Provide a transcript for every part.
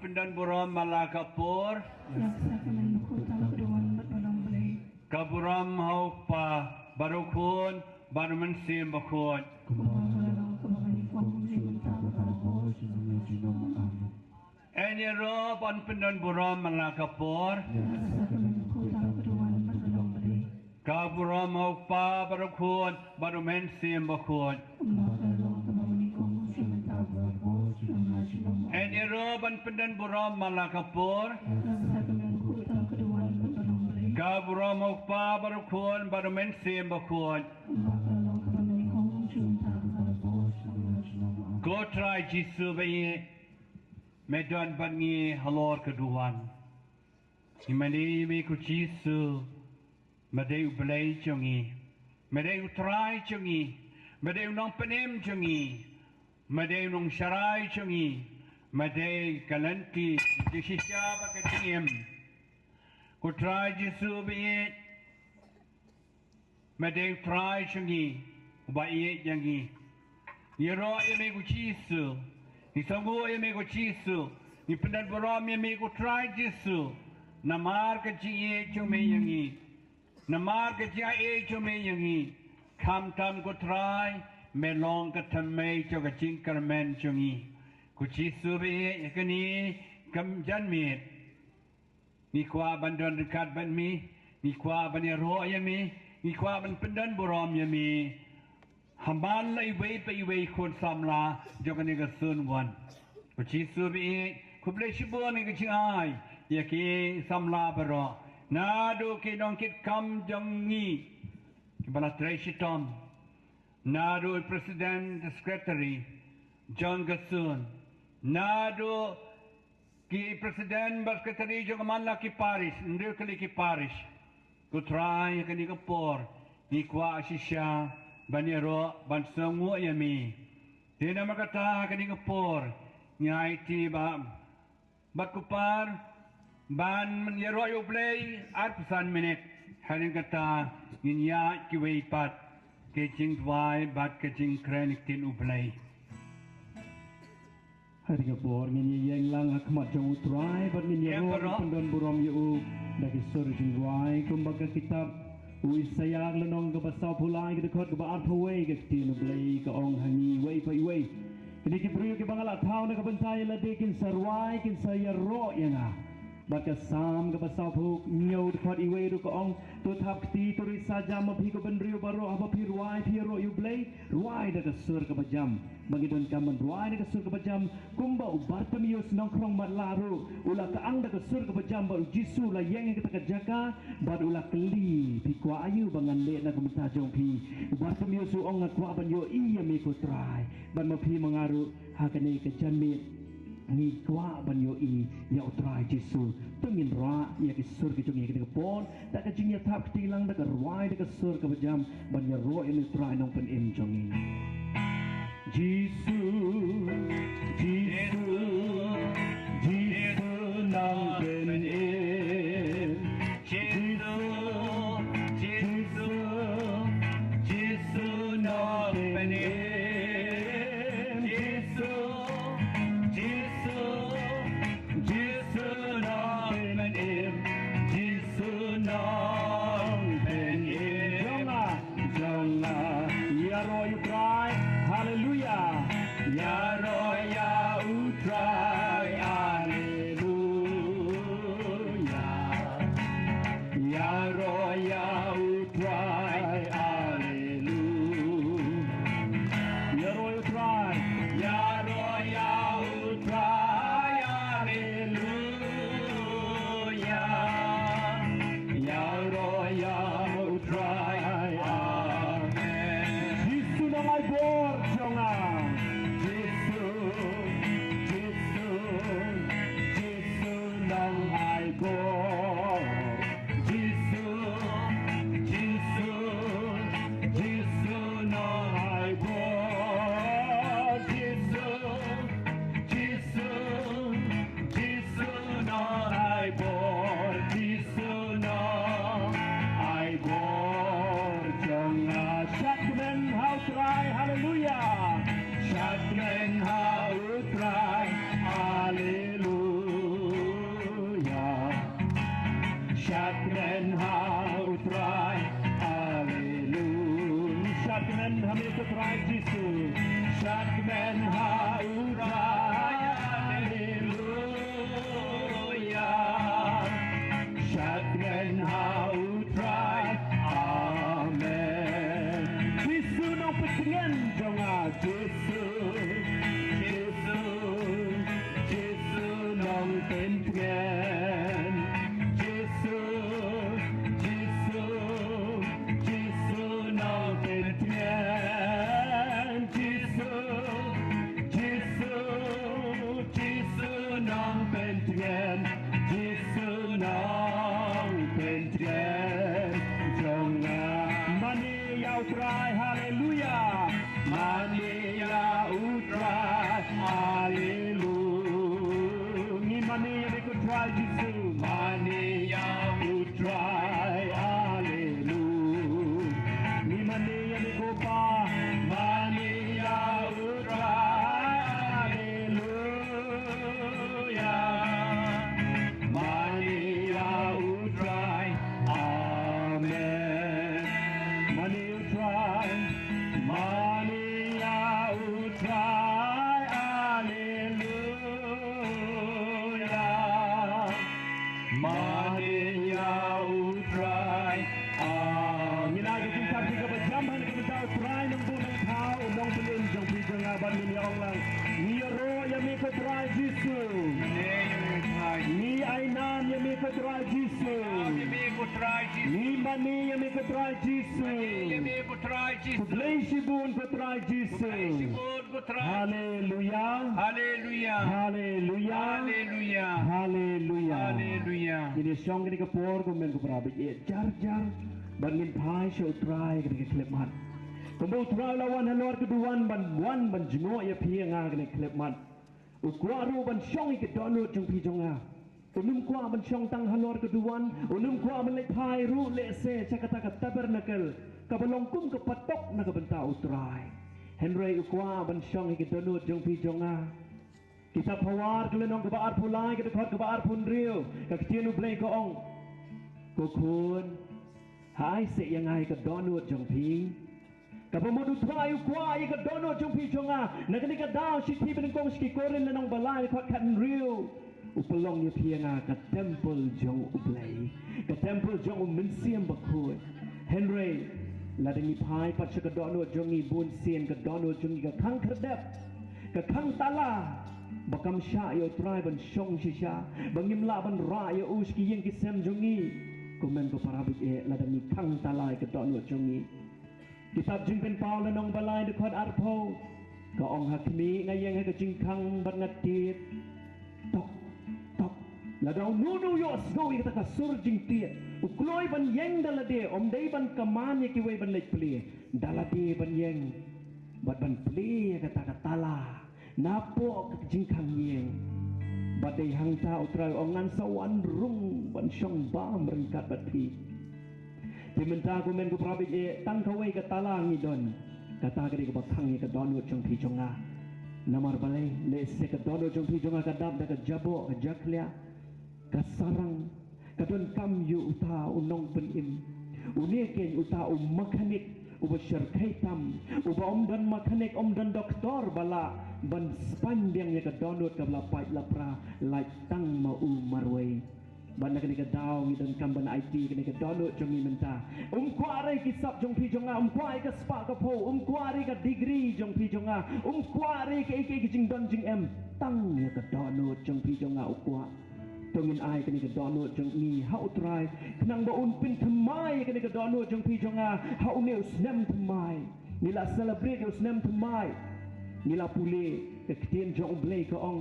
Pendan Buram Malakapur Kaburam Haupa Barukun Baruman Sim Bakun Enero Ban Pendan Buram Malakapur Kaburam Haupa Barukun Baruman Sim Bakun Enero Ban Pendan Buram Malakapur Kaburam Haupa Barukun Baruman Sim Bakun Go try Jisu Bayi Medon Bangi Halor Keduan Imani Miku Jisu Madeu Blay Chungi Madeu Try Chungi Madeu Nong Penem Chungi Madeu Nong Sharai Chungi Madeu Kalanti Jishisha Bakatiem Go try Jisu Bayi Madeu Try Chungi Bayi Yangi Yero Yame Jisu Nisangu Yame Jisu Ni Pendan Buram Yame Try Jisu Namar Kaji Chume Yangi Namar Kaji Chume Yangi Kam Tam Go Try Melong Katame Choga JINGMANE Chungi Kuchisu Be Yakani Kam Janmit Nikwa Bandon Dekat Ban Mi Nikwa Banero Yami Nikwa Ban Pendan Buram Yami Hamban Lai Wei Pai Wei Kun Samla Jogani Sun One Kuchisu Be Kubleshibon Ai Yaki Samla Baro Nadu Kidon Kit Kam Jongi Kibalatreshitom Nadu President Secretary John Gasun Nadu Ki President Secretary Jogamala Ki Parish Ndukali Ki Parish Kutrai Yakani Kapor Nikwa Ashisha Banero Bansangu Yami Tina Makata Yakani Kapor Nyai Tiba Bakupar Ban Yero You Play Arpsan Minute Harin Kata Yinya Kiwei Pat Kejing Dwai Bat Kejing Krenik Tin Uplay Hari Kapor Ngini Yang Lang Akmat Jong Utrai Bat Ngini Yero Pendan Buram Yu Dagi Surjing Dwai Kumbaga Kitab Uisayag Lenong Kabasau Pulai Kedekot Keba Arthaway Ketin Uplay Kaong Hangi Wei Pai Wei Kini Kipriyo Kibangala Tau Na Kabantay Ladikin Sarwai Kin Sayaro Yana Baka sam ka pasau phuk nhiều khot iwe ru ko ong to thap ti to ri sa jam phi ko ben riu baro aba phi ruai phi ro yu blai ruai da ka sur ka bajam bagi don kaman ruai da ka sur ka bajam kumba ubartamius nong krong mat laru ula ka ang da ka sur ka bajam ba jisu la yang ka ka jaka ba ula kli phi kwa ayu bangan le na kumta jong phi ubartamius ong ngat kwa ban yo i ya me ko trai ban ma phi mangaru ha ka ne ka janmi Ni kwa banyo i ya utrai Jisu tungin ra ya ki sur ki jungi ki pon ta ka jing ya thap tilang da ka ruai da ka sur ka bajam ban ya ro in utrai nong pen im jungi Jisu Jisu Jisu nong pen im Jisu Jisu Jisu nong pen im Jisu Hallelujah. Ya Roya Utrai Hallelujah. Ya Roya Utrai Hallelujah. Ya Roya Utrai. Ya Roya Utrai Hallelujah. Ya Roya Utrai Jisu, Jisu, Jisu nang ai go. Jisu, men ha utrai Hallelujah Shadmen ha mi utrai Jesus Shadmen ha utrai Hallelujah Shadmen ha utrai Amen Jesus no petingen jonga Jesus Jesus Jesus no petingen Jesus Jesus Jesus no petingen Jesus Jesus Jesus no petingen Jesus no petingen jonga mani yau try hallelujah mani yau try hallelujah ni mani we could try Jesus mani yau try hallelujah ni mani we go pa mani yau try hallelujah mani yau try amen mani you try mani yau try hallelujah mani yau try amen ni kita tiga jam han kita try nang bunang thau nang belin jong pi jong aban ni ong lang ni ro ya mi ko try Jesus ni ai nan ya mi ko try Jesus ni mani ya mi ko try Jesus Blessed bun ko try Jesus Hallelujah Hallelujah Hallelujah Hallelujah Hallelujah Hallelujah Ini song ni ko por ko men ko prabi e jar jar bangin thai show try ke klip man ko bo try lawan halor ke duan ban jmo ya phianga ke klip man ukwa ru ban song ke donut jong pi jonga unum kwa ban song tang halor ke duan unum kwa ban le thai ru le se chakata ka tabernacle ka balong kum ke patok na ka banta utrai Henry ukwa ban song ke donut jong pi jonga kita pawar ke lenong ke baar pulai ke dekat ke baar pun rio ka ketienu blai ko ong ko kun hai se yang ai ke donut jong pi ka pamodu trai ukwa ai ke donut jong pi jonga na ke ka dau si ti ben kong ski koren lenong balai ko kan rio upelong ye pianga ka temple jong ublai ka temple jong mensiam bakut Henry ladangi pai pat ka donut jong ni bun sien ka donut jong ka khang kredep ka khang tala bakam sha yo try ban shong shisha bangim la ban ra yo uski yeng kisem jongi komen ko parabik e ladani khang talai ke don jongi kitab jingpen paul nong balai de khot arpo ka ong hakmi ngayeng he ka jing khang ban ngatit tok tok ladau nu yo snowi ka ka sur jing tiet ukloi ban yeng dalade om dei ban kaman ye ki we ban lek pli dalade ban yeng ban pli ka tala napo jingkang yeng badai hangta utrai ongan sawan rung ban syong ba merengkat bati dimenta ko men ko prabi e tang kawai ka talang ni don kata kali ko bakhang ni ka donu jong pi jonga namar balai le se ka donu jong pi jonga ka dab da ka jabo ka jaklia ka sarang ka don kam yu uta unong ben im unie ken uta mekanik uba syarkaitam uba dan mekanik dan doktor bala ban sepanjang ya ka donut ka lapai lapra like tang mau marway ban ka ni ka daw ni dan kam ban IT ka ni ka donut jong ni menta kware ki sap jong pi jonga kwai ka spa ka po kware ka degree jong pi jonga kware ka ek jing don jing em tang ya ka donut jong pi jonga ukwa tongin ai ka ni ka donut jong ni how try knang ba un pin thamai ka ni ka donut jong pi jonga how ne usnem thamai nila celebrate usnem thamai nila pule ke ketien jong blai ko ong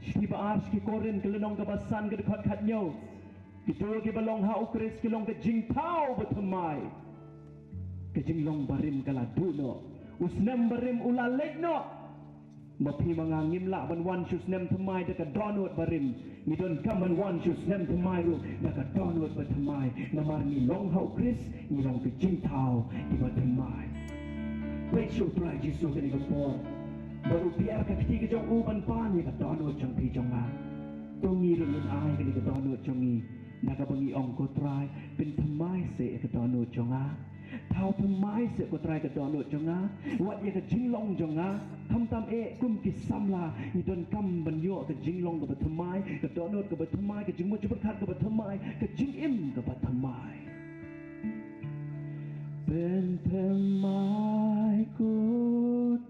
ski ba ars ki koren ke lenong ka basan ke dekat khat nyo Kita ke balong ha ukris ke long ke jing pau betamai ke jing long barim kala duno usnem barim ulalek no mapi mangangim la ban wan shus nem thamai de ka donut barim ni don kam ban wan shus nem thamai ru da ka donut betamai namar ni long ha ukris ni long ke jing tau di betamai pecho try jisu ke ni ko baru biar ka ketiga jong uban pan ni ka donut jong pi jong ma tongi rin ai ke ni ka donut jong ni นักบังอีองก็ตรายเป็นทำไมเสกระดอนโนจงอาเท้าทำไมเสกก็ตรายกระดอนโนจงอาวัดยังกระจิงลงจงอาคำตามกุมกิสัมลาอีตนคำบรรยอกระจิงลงกับทำไมกระดอนโนกับทำไมกระจิงมุจประคัดกับทำไมกระจิงอิ่มกับทำไมเป็นทำไมกู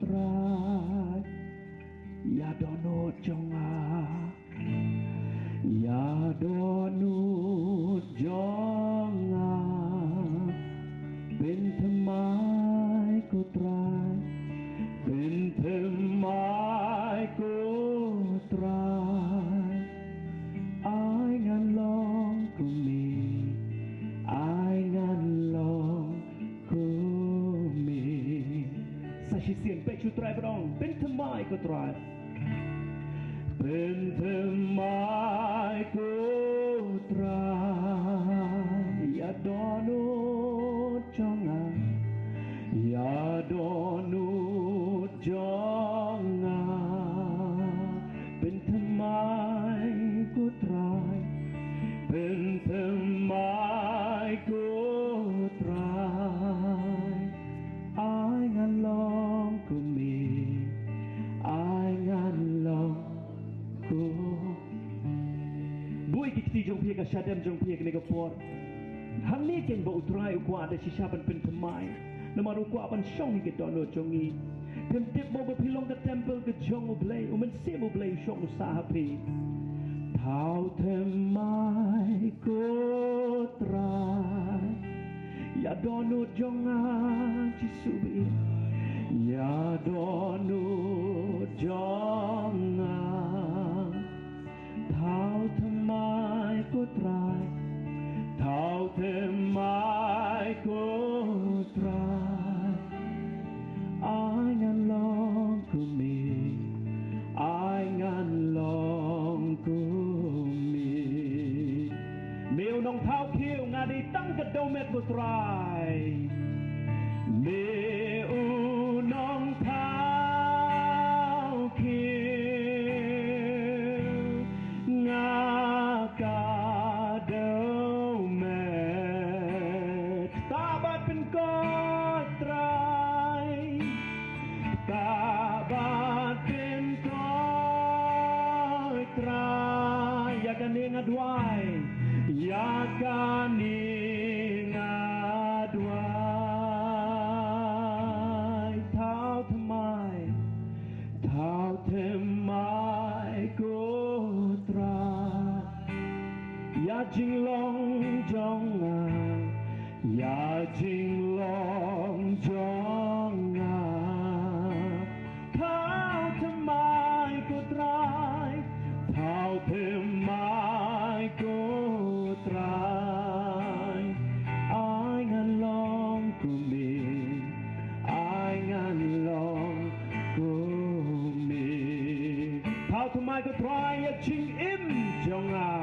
ตรายอย่าดอนโนจงอาอย่าดอนโนจงอาเป็นทำไมกูตรายเป็นทำไมกูตรายอายงานลองกูมีอายงานลองกูมีใส่เสียงไปชุดตรายบรองเป็นทำไมกูตรายเป็นทำไมกูตรายอย่าดอนโนจงอาอย่าดอนโนจงอาเป็นทำไมกูตรายเป็นทำไมกูตรายอายงานลองกูมีอายงานลองกูบุยกิติจงเพียกับชาเดมจงเพียกับเนกปอร์ฮันนี่เก่งบ่อุตรายอุกวาได้ชิชาเป็นทำไมนมารุกวาบันช่องให้กิดอนโนจงอีเพิ่มเต็มบ่บพิลงกับเทมเพิลกับจงอุเบลอุมันเสียอุเบลช่องอุสาหพีเท้าทำไมกูตรายอย่าดอนโนจงอาจิสุบีอย่าดอนโนจงอาเท้าทำไมกูตรายเท้าทำไมกูตรายอายงานลองกูมีอายงานลองกูมีเมียวน้องเท้าเขี้ยวงานดีตั้งกระโดเม็ดกูตรายเมียวน้องเท้าเขี้ยวงากาเดเม็ดตาบัดเป็นก้อนตรายตาบัดเป็นก้อนตรายอยากกันเองอดไว้อยากกันเองอดไว้เท้าทำไมเท้าทำไมกูตรายอย่าจิงลองจงอาอย่าจิงลองจงอาเท้าทำไมกูตรายเท้าทำไมกูตรายอายงานลองกูมีอายงานลองกูมีเท้าทำไมกูตรายอย่าจิงอิ่มจงอา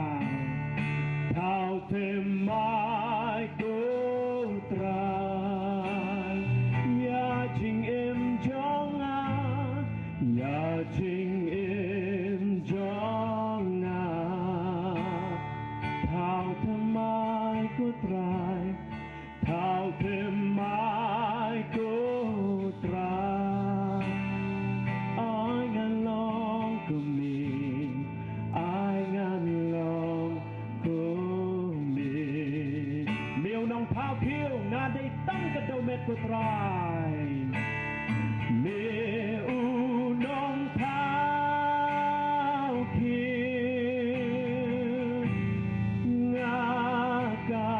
เท้าทำไมกูตรายอย่าจิงอิ่มจงอาอย่าจิงอิ่มจงอาเท้าทำไมกูตรายเท้าทำไมกูตรายอายงานลองกูมีอายงานลองกูมีเมียวน้องเท้าเขี้ยวงานได้ตั้งกระโดเม็ดกูตรายเมียวน้องเท้าเขี้ยวงากา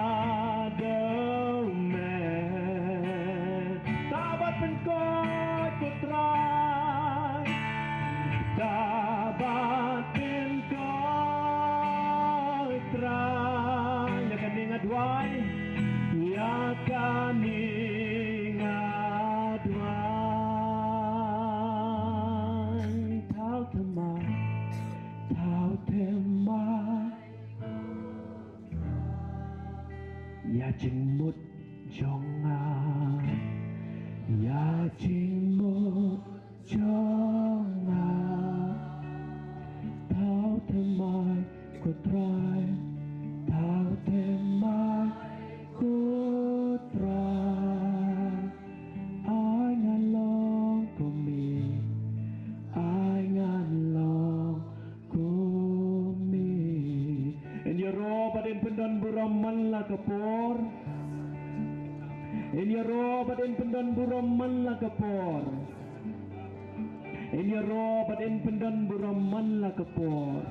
เดเม็ดตาบัดเป็นก้อนกูตรายตาบัดเป็นก้อนตรายอยากกันเองอดไว้อยากกันเองอดไว้เท้าทำไมเท้าทำไมอย่าจึงมุดจงอาอย่าจึงมุดจงอาเท้าทำไมก็ตรายเท้า In your robe in pendan buram man la kapor. In your robe in pendan buram man la kapor.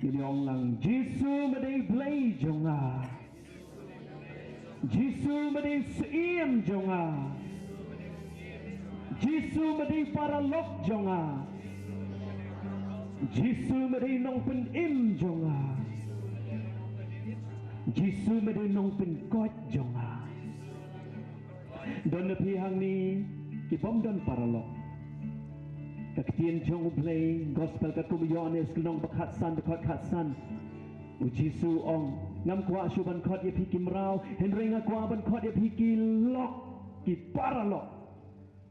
Ini orang lang Jisu madai blay jonga. Jisu madai SACYM jonga. Jisu madai paralok jonga. Jisu madai nong pen im jonga. Jisu madai nong pen kot jonga. Don lepi hang ni kipom don paralok. Kaktian jong play gospel ka kumiyones kunong bakhatsan bakhatsan. U Jisu ong ngam kwa shuban khot ye phiki mrao henrenga kwa ban khot ye phiki lok ki paralok.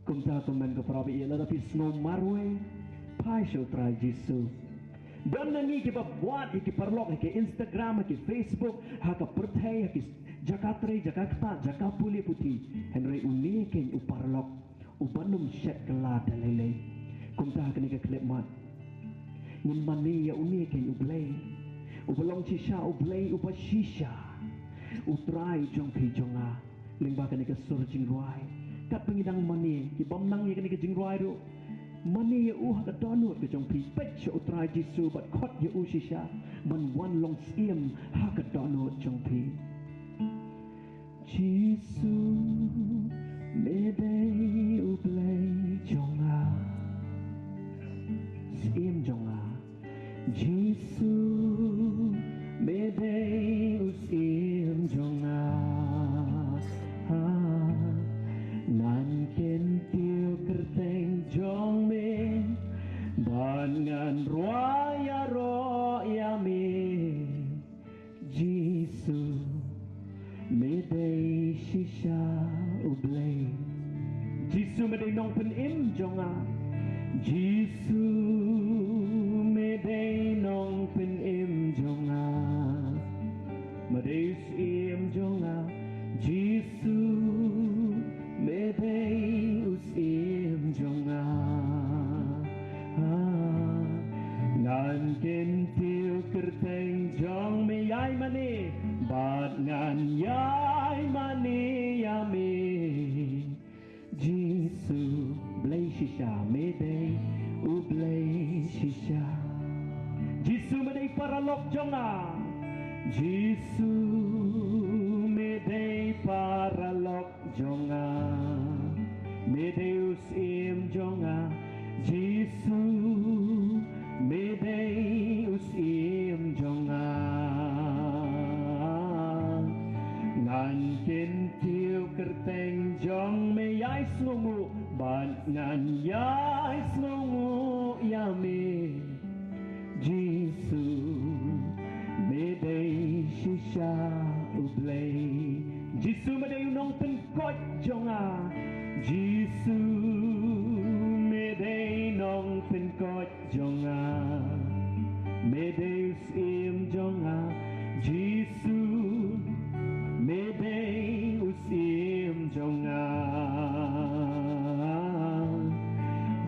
Kumta kumen ko prabi ila tapi snow marwe pai show try Jisu. Don nangi ki buat ki parlok ki Instagram ki Facebook ha ka perthai ki Jakatre Jakarta Jakapuli puti henre uni ken u parlok u banum shet kala dalele. Kumta kini ke klip mat. Nin mani ya uni ken ublay. Ubalong shisha ublay upa shisha. Utrai jong pi jonga. Lingba kini ke sur jingruai. Kat pengidang mani ki bom nang ya kini ke jingruai ru. Mani ya ka donut ke jong pi pech utrai Jisu bat khot ya shisha. Man wan long SACYM ha ka donut jong pi. Jisu medai ublay jonga. SACYM jonga. Jisu medai SACYM jonga. Nan ken tiu kerteng jong me dengan roya roya me. Jisu medai shisha ublay. Jisu medai nong pen im jonga. Jisu medai nong pen im jonga. Medai SACYM jonga. Jisu medai SACYM jonga. Ngan ken tiu kerteng jong me yai mani. Bat ngan yai mani yami. Jisu blay shisha medai ublay shisha. Jisu medai paralok jonga. Jisu medai paralok jonga. Medai SACYM jonga. Jisu medai SACYM jonga. Ngan ken tiu kerteng jong me yai snungu. Ban ngan yai snungu yami. Jisu medai shisha ublay. Jisu medai nong pen kot jonga. Jisu medai nong pen kot jonga. Medai SACYM jonga. Jisu medai SACYM jonga.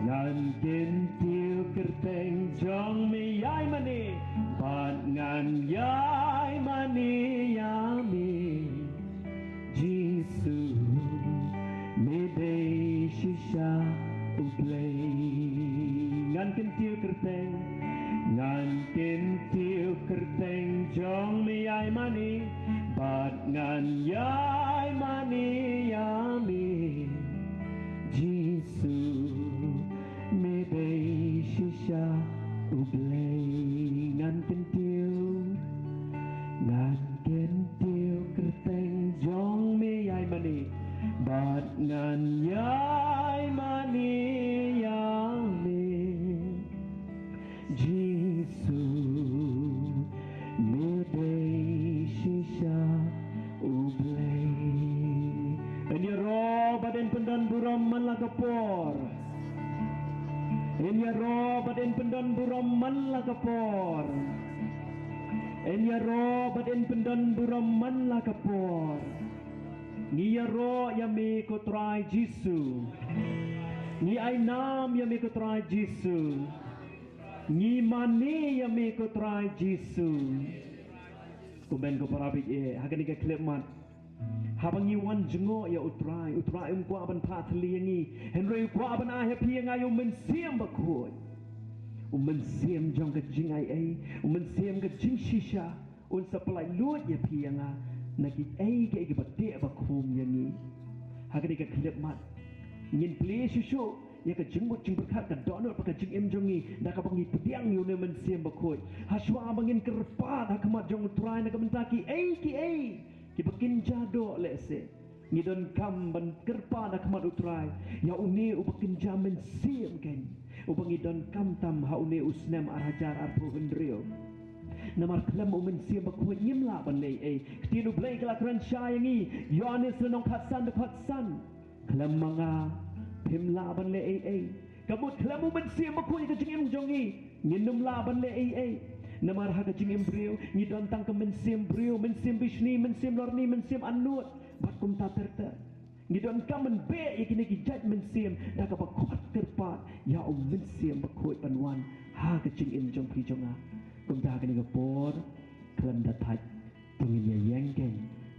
Ngan ken tiu kerteng jong me yai mani. Bat ngan yai mani yami. Jisu medai shisha ublay. Ngan ken tiu kerteng. Ngan ken tiu kerteng jong me yai mani. Bat ngan yai mani yami. Jisu medai shisha ublay. Ngan ken tiu kerteng jong me yai mani. Bat ngan yai mani yami. Jisu medai shisha ublay. Ini roh badan pendan buram man la kapor. Ini roh badan pendan buram man la kapor. Ini roh badan pendan buram man la kapor. Ni roh yang mi ko try Jisu. Ni ai nam yang mi ko try Jisu. Ni mani yang mi ko try Jisu. Kumen ko parabik hakani ka klip mat. Habangi wan jengo ya utrai kwa ban pa thliangi henry kwa ban a happy ngai men siam bakoi men siam jong ka jing ai men siam ka jing shisha un supply luat ya pianga naki ai ke bate bakom yangi hagani ka klip mat ngin play shisho ya ka jingmut jing berkat ka donor pa ka jing em jongi da ka bangi pediang yu ne men siam bakoi haswa bangin kerpa da kamat jong utrai na ka mentaki ai ki bakin jado lese ni don kam ban kerpa na kamat utrai ya uni u bakin jamen sim ken u bangi don kam tam ha uni usnem arajar arpo hendrio namar klam u men sim bakoi nyimla ban lei tinu blai kala kran shayangi yohanes lenong khatsan de khatsan klam manga pimla ban lei kabut klam u men sim bakoi ka jingem jongi nginum la ban lei namar haga jing embryo ni don tang ke mensim brio mensim bishni mensim lorni mensim anut bakum ta terta ni don kam men be yakini ki judge mensim da ka bakot terpat ya mensim bakoi panwan haga jing em jong pi jonga kum ta ka ni ka por klan da thaj pengin ya yenggen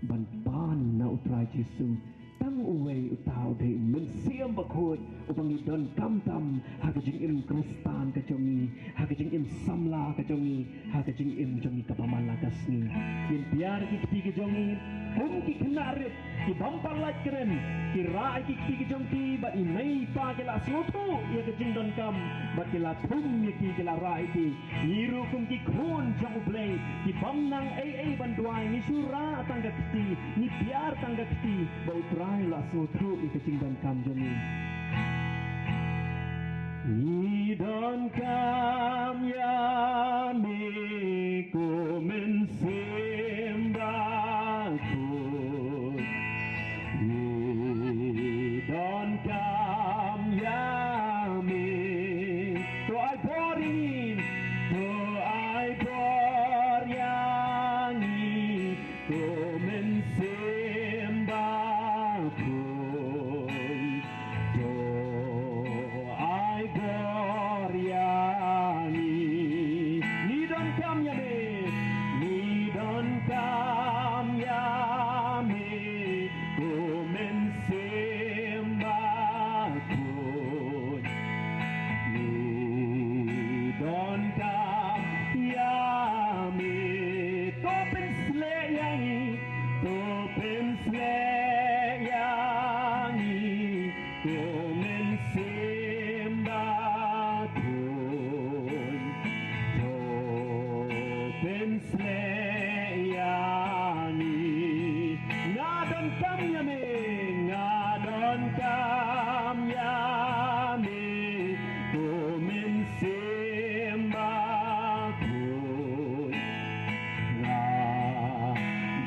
ban pan na utrai jesu tang uwei utau de mensim bakoi ubangi don kam tam haga jing em kristan ka jongi haga jing em samla ka jongi haga jing em jongi ka pamala kasni yen biar ki ki jongi hum ki knarit ki bampar lak keren ki rai ki jongi ba i mai pa ke la sotu ya ka jing don kam ba ke la thum ye ki la rai ki niru kum ki khon jong blai ki bam nang ai ban duai ni sura tangga kiti ni biar tangga kiti ba utrai la sotu ya ka jing don kam jongi ni don kam ya mi ko men sembra ko ni don kam ya mi to ai boring to ai bor yang ni ko men sembra ko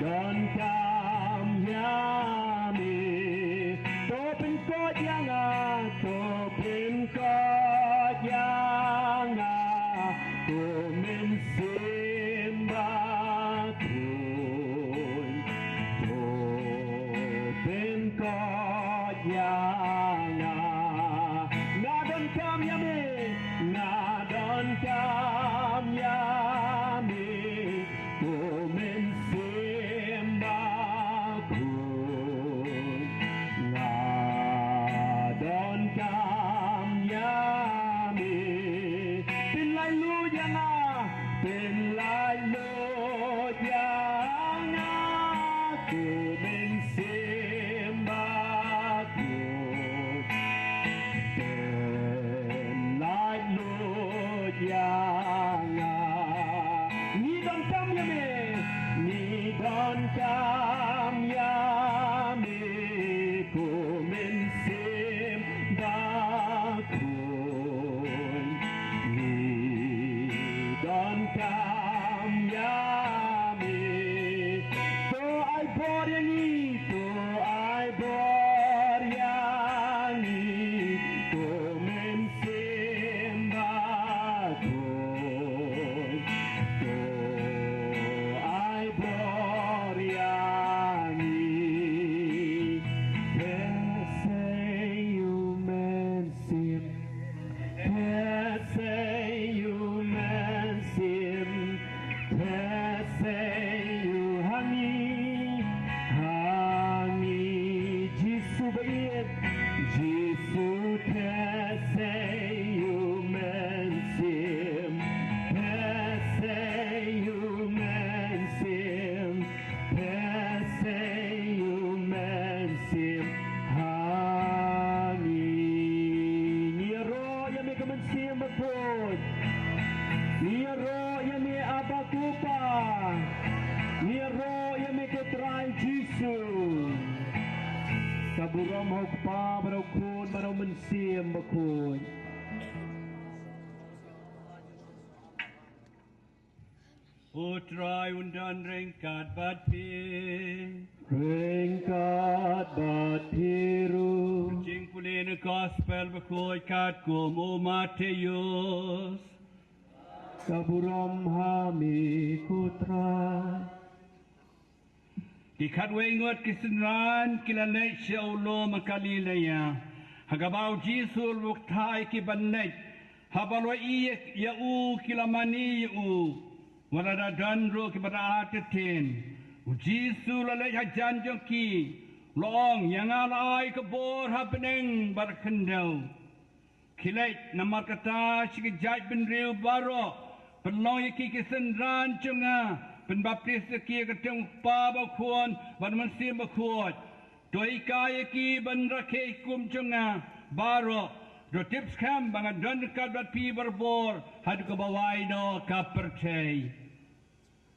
Don kam ya buram hok pa barau kun barau mensiam bakun Utrai undan ringkat bat pi Ringkat bat piru Jing pulin gospel bakoi kat kum o Mateus Kaburam hami kutrai Ikat wengot kisenran kilanek syaulo makalilaya Hagabau jisul wuktai ki banek Habalwa iya yau kilamani yau Walada danro ki pada atetin Jisul lalek hajan jongki Long yang alai kebor hapeneng berkendau Kilait namar kata sikijaj benriu baro Penlong yaki kisenran cunga Penbaptis yaki keteng pa bakuan Ban mensim bakuat Doi kaya ki ban rakei kum cunga Baro Do tips kam bangan dan dekat bat pi berbor Hadu ke bawai no kapercay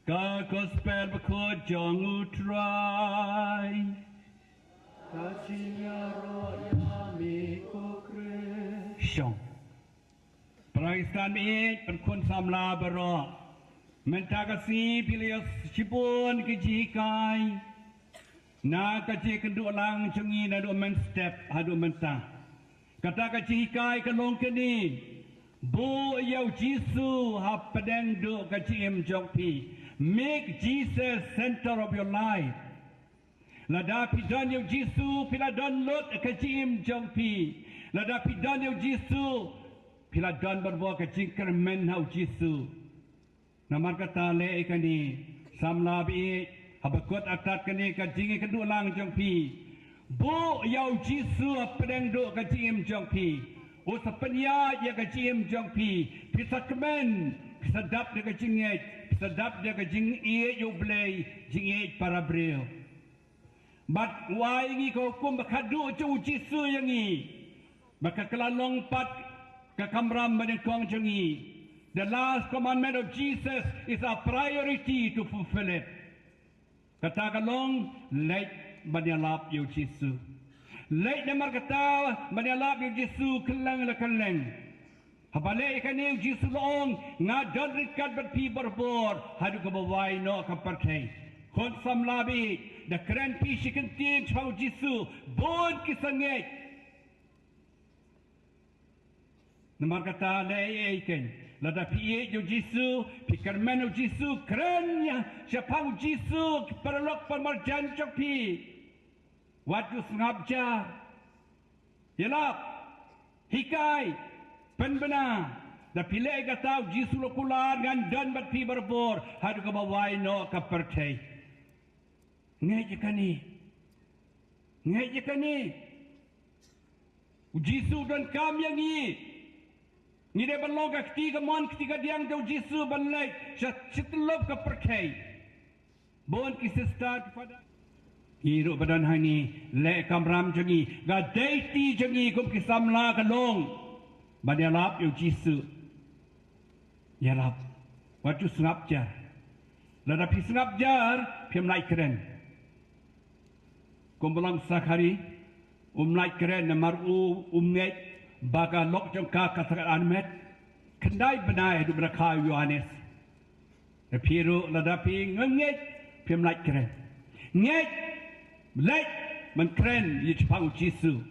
Ka gospel bakut jong utrai Kacinya roya mikokre Syong Perangisan mi'it perkun samla baro Menta kasih pilih sipun kejikai Na kaji kedua lang cungi na dua men step hadu menta Kata kejikai kelong kini Bu yau Jisu hap pedeng du kaji im jokpi Make Jesus center of your life Lada pidan yau Jisu piladon lot kaji im jokpi Lada pidan yau Jisu piladon berbuat kaji kermen hau Jisu Namar kata le kani samla bi habakot atat kani kajing kedua lang jongpi bu yau Jisu pedeng do kajim jongpi o sapenya ya kajim jongpi pisakemen pisadap de kajinget pisadap de kajing ie yo blay jinget para bril bat wai ngi ko kum bakadu ju Jisu yang ni baka kelalong pat ka kamram badengkong jongi The last commandment of Jesus is a priority to fulfill it. Kata kalong, leit banyalap yu Jisu. Leit namar kata banyalap yu Jisu kelang la kelang. Habale ikan yu Jisu loong ngadon rikat berpi berbor hadu ke bawai no kaparkai. Kon samlabi the keren pi shikentin chau Jisu bon kisangek. Namar kata lei ikan. Lada piye jo Jisu, pikarmen jo Jisu, kerennya siapa Jisu perlok pemarjan copi. Waktu ngabja, yelap, hikai, penbena. Da pilih kata Jisu lokular gandan bat pi berbor, hadu ke bawai no kapercay. Ngai je kani. Jisu dan kam yang ni. Ni dia berlong ketiga mon ketiga diang jauh Jisu balai setelop ke perkai. Bon kisah start pada hidup badan hani le kamram jangi ga deiti jangi kum kisamla kalong banyalap yu Jisu. Ya lap waktu sengap jar. Lada pi sengap jar pi mlai keren. Kum belang sakari mlai keren namar nget Baga lok jangka kasakat anmet kendai benai du berakau Yohanes. Piru ladapi ngengek pim lait keren. Ngek lait men keren ye Jepang Jisu.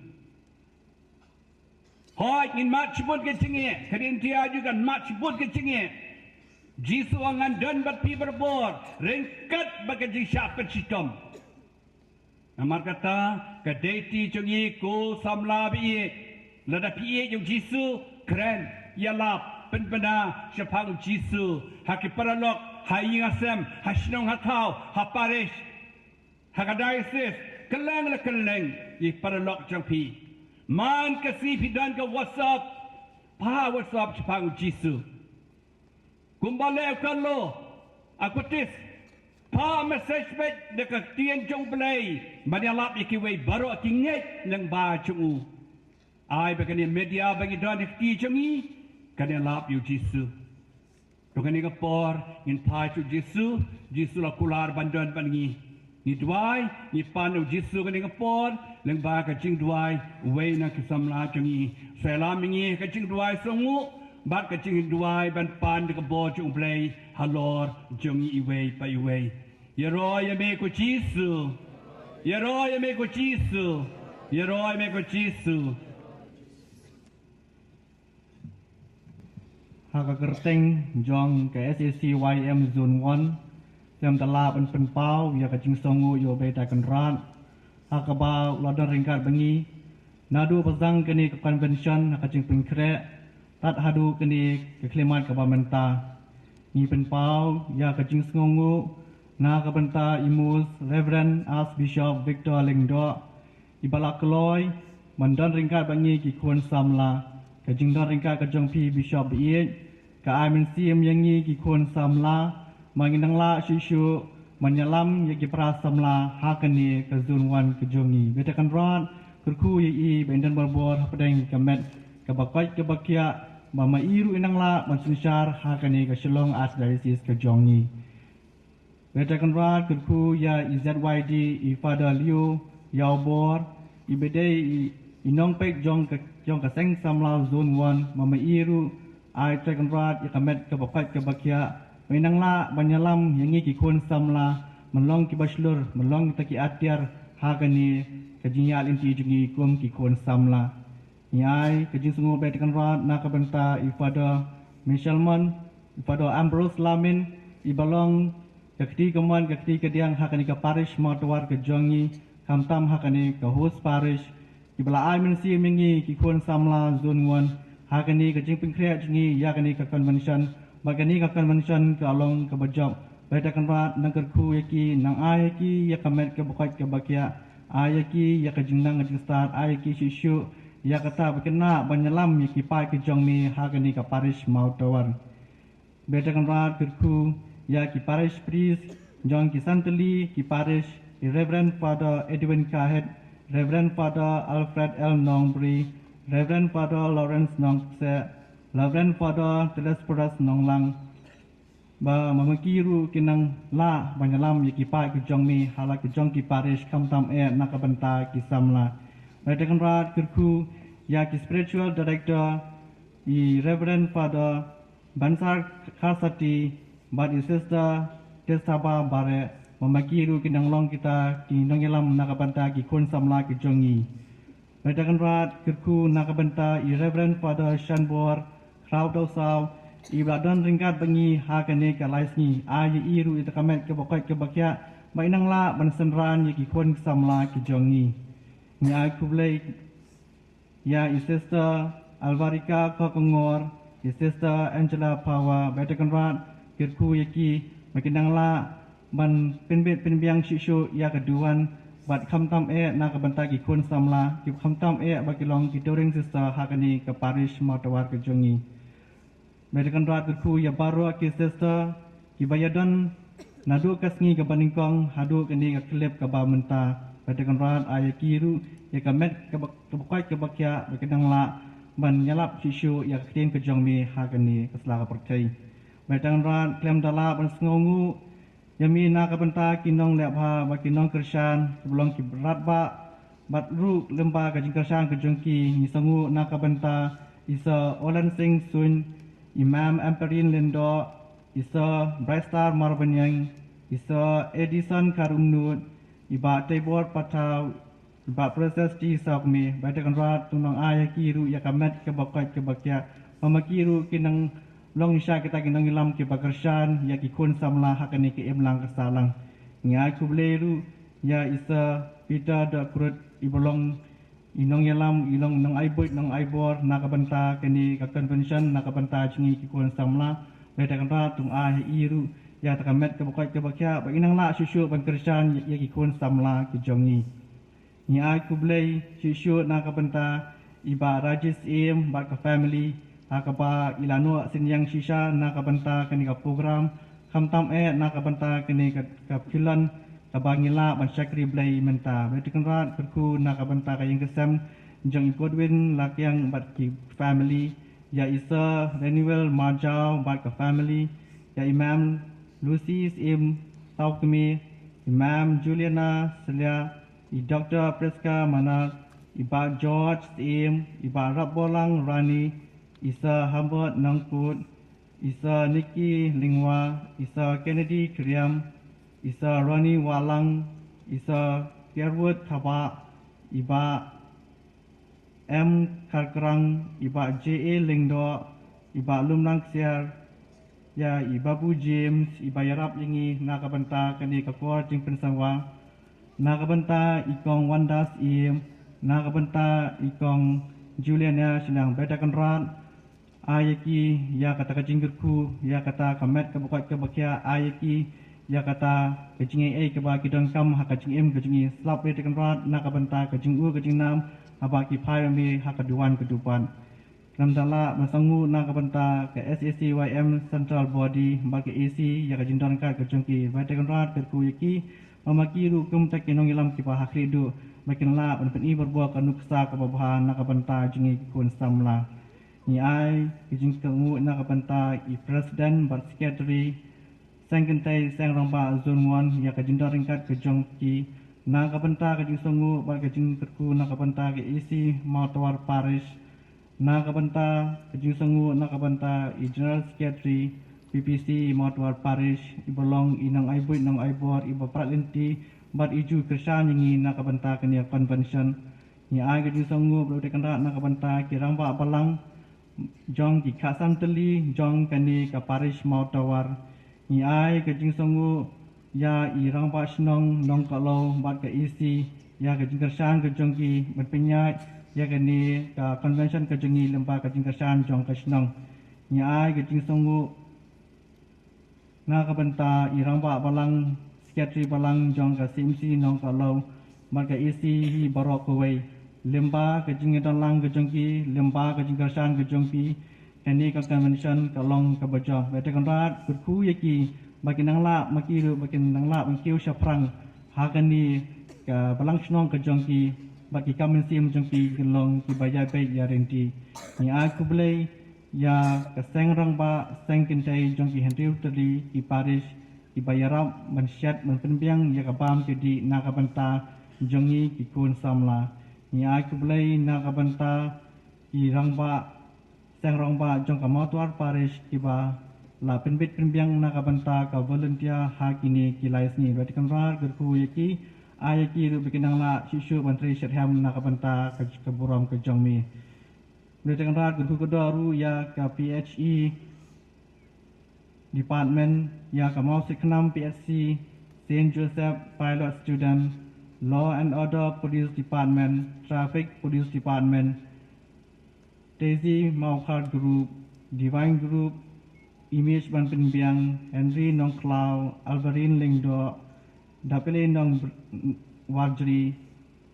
Hoi ngin mat cibut ke cengi, kadin dia juga mat cibut ke cengi. Jisu angan dan bat pi berbor, rengkat bagai jisap pencitom. Namar kata kadeti cengi ko samla bi Lada piye yung Jisu keren yalap penbena syapang Jisu haki paralok hayi ngasem hasnong hatau ha parish hakadaisis keleng la keleng i paralok jangpi man kasi pidan ke WhatsApp syapang Jisu kumbale kallo aku tis pa message bet dekat tien jong belai banyalap ikiwe baru akinget nang ba chungu Ai bagani media bagi dan ikti jangi kani lap yu Jisu. Dokani kapor in pai tu Jisu la kular bandan bangi. ni dwai ni pan u jisu ka ning por leng ba ka jing dwai wei na ki samla changi salam ngi ka jing dwai songu bat ka jing dwai ban pan ka bo chung play halor jongi i wei pa i wei ya ro ya me ko jisu ya ro ya me ko jisu ya ro ya me ko jisu Haka kerteng jong ke SACYM Zone 1 Jam talap an penpau ya ka jing songu yo beta kenrat Haka bau lodan ringkat bengi Nadu pasang kini ke convention haka jing Pynthorumkhrah Tat hadu kini ke klimat ke bamenta Ni penpau ya ka jing songu Na ka benta imus Reverend Archbishop Victor Lyngdoh Ibalak keloy Mandan ringkat bengi ki kuan samla Ka jing dan ringkat ka jong pi Bishop Biik Ka aimin siam yangi ki kuan samla Manginang la shishu Manyalam yaki pra samla Hakani ka zunwan ka jongi Betakan rod Kurku yi bendan berbor Hapadeng ka met Ka bakwaj ka bakya Mama iru inang la Mansunsyar Hakani ka Shillong Archdiocese ka jongi Betakan rod Kurku ya IZYD I Father Liu Yau bor Ibedei Inong pek jong ka seng samla zone 1 Mama iru Ai tekan rod ya ka met ka bakwaj ka bakya Mainang la banyalam yangi ki kun samla Menlong ki baslur Menlong ta ki atiar Hakani Kajinyal inti jungi kum ki kun samla Nyai kajing sungu betakan rod Na kabenta Ifada Mishalman Ifada Ambrose Lamin Ibalong Kakti keman kakti kediang Hakani ka Parish Mawtawar ke jongi Kamtam hakani ka host Parish Ibala aimin si mingi ki kun samla zone 1 Hakani kajing Pynthorumkhrah jungi Yakani ka convention Bagani ka convention ka along ka bajab Betakan rat nangkar ku yaki nang ayaki yakamet ka bukat ka bakya ayaki yakajingnang ajing start ayaki shishu yakata bakena banyalam yaki pai ka jongmi hakani ka Parish Mawtawar Betakan rat kurku yaki Parish priest jong ki santali ki Parish Reverend Father Edwin Kahet Reverend Father Alfred L. Nongbri Reverend Father Lawrence Nongse Reverend Father Telesporas Nonglang Ba mamakiru kinang la banyalam yaki pai ki jongmi hala ki jong ki Parish kamtam nakabenta ki samla Betakan rat kurku yaki spiritual director I Reverend Father Bansar Khasati Bad I Sister Testaba Bare mamakiru kinang long kita ki nongelam nakabenta ki kun samla ki jongi Betakan rat kurku nakabenta I Reverend Father Shanbor Kraudosaw Ibadon ringkat bengi hakane ka laisni ayi iru itakamet ke bokai ke bakya mainang la bansenran yaki kun samla ki jongi nya kublai ya I sister Alvarika Kokongor I sister Angela Pawa Betakan rat kirku yaki makinang la ban penbet penbiang shishu ya keduan bat kamtam na ka banta ki kun samla ki kamtam bakilong ki doring sister hakane ka Parish Mawtawar ke jongi Betakan rat kurku ya baru ki sister ki bayadan nadu kasngi ka baningkong hadu kini ka klip ka ba menta Betakan rat ayakiru ya ka met ka bukai ka bakya bakidang la ban nyalap shishu ya ktin ka jongmi hakani kasla ka percai Betakan rat klem dala ban sngongu yami na ka benta kinong lepha ba kinong kersan sebelum ki berat ba bat ru lemba ka jingkersan ka jongki ni sangu na ka benta isa olan sing sun Imam Emperin Lyngdoh isa Brightstar Marbanyang isa Edison Karumnut iba Tebor Patau iba proses ti sakmi Betakan rat tunang ayaki ru yakamet ke bakat ke bakya mamakiru kinang long isya kita kinang ilam ke bakarsan ya ki kun samla hakani ke emlang kesalang nya kubleru ya isa Peter da kurut ibolong inong yalam inong nang aibot nang aibor nakabanta kini ka convention nakabanta jingi ki kun samla Betakan rat tung iru ya takamet ke bakat ke bakya baginang la susu bakarsan ya ki kun samla ki jongi nya kublei susu nakabanta iba rajis im ba ka family akaba ilano sinyang shisha nakabanta kini ka program kamtam nakabanta kini ka kilan kabangila ban syakri blai menta Betakan rat kurku nakabanta kayang kesem jong Godwin lakyang bat ki family ya isa renewal majau bat ka family ya Imam Lucy im taukmi Imam Juliana Shylla, Dr. Preska Manat, Iba George SACYM, Iba Rabbolang Rani, Isa Humbert Nangput, Isa Nikki Lingwa, Isa Kennedy Kriam, Isa Ronnie Walang, Isa Gerwood Thaba, Iba M. Karkrang, Iba J.A. Lyngdoh, Iba Lumnang Siar, Ya Ibabu James, Iba Yarap Lingi, Nakabanta Kani Kakor Jingpen Sangwa, Nakabanta Ikong Wanda SACYM, Nakabanta Ikong Juliana Senang Betakan Rat, Ayaki ya kata kajinggerku, ya kata kamet kebukat kebakia ayaki, ya kata kajingi keba kidang kam ha kajing kajingi slap betakan rat nakabanta kajing kajing nam abaki payami ha kaduan kedupan. Namdala masangu nakabanta ke SACYM Central Body bagi AC ya kajing ka kajungki betakan rat kerku yaki mamaki ru kum takinong ilam kipa hakridu makin la penpeni berbuat kanuksa kebabahan nakabanta jingi kun samla. Ni ai kijing kengu nakabanta I President bar Secretary Sangkentai Sang Romba Zone 1 ya kajing ringkat kejong ki nakabanta kajing songu bar kajing kerku nakabanta ke isi Mawtawar Parish nakabanta kajing songu nakabanta I General Secretary PPC Mawtawar Parish ibolong inang aibut nang aibor iba pralinti bar iju kersan yangi nakabanta kenia convention ni ai kajing songu berdekan rak nakabanta kirang ba balang JONG ki khasam teli JONG kani ka parish Mawtawar ni ai ka jing songu ya irang ba snong nong kalau bat ka isi ya ka jing kersan ka JONG ki berpenyai ya kani ka convention ka jengi lemba ka jing kersan JONG ka snong ni ai ka jing songu na ka banta irang ba balang secretary balang JONG ka CMC nong kalau bat ka isi hi barok kawai lemba kajing dalang kajongki lemba kajing kersan kajongki kani ka convention kalong ka bajo bete konrat kurku yaki bagi nangla makiru bagi nangla mangkiu syafrang hakani ka balang snong kajongki bagi kamensim jongki gelong ki baya baik ya renti ni aku belai ya ka sengrang ba sengkintai jongki henriu tadi ki parish ki bayarap mensyat menpenbiang ya ka bam jadi nakabanta jongi ki kun samla ni aku belai nakabanta ki rangba sang rangba jong ka Mawtawar Parish kiba la penbit penbiang nakabanta ka volunteer hakini ki laisni betikan rar gerku yaki ayaki ru bikinang la shishu menteri syarham nakabanta ka buram ka jongmi betikan rar gerku kedaru ya ka PHE department ya ka mau siknam PSC Saint Joseph pilot student Law and Order Police Department, Traffic Police Department, Daisy Mawkhar Group, Divine Group, Image Ban Penbiang, Henry Nong Clau, Alvarin Lyngdoh, Dapele Nong Warjri,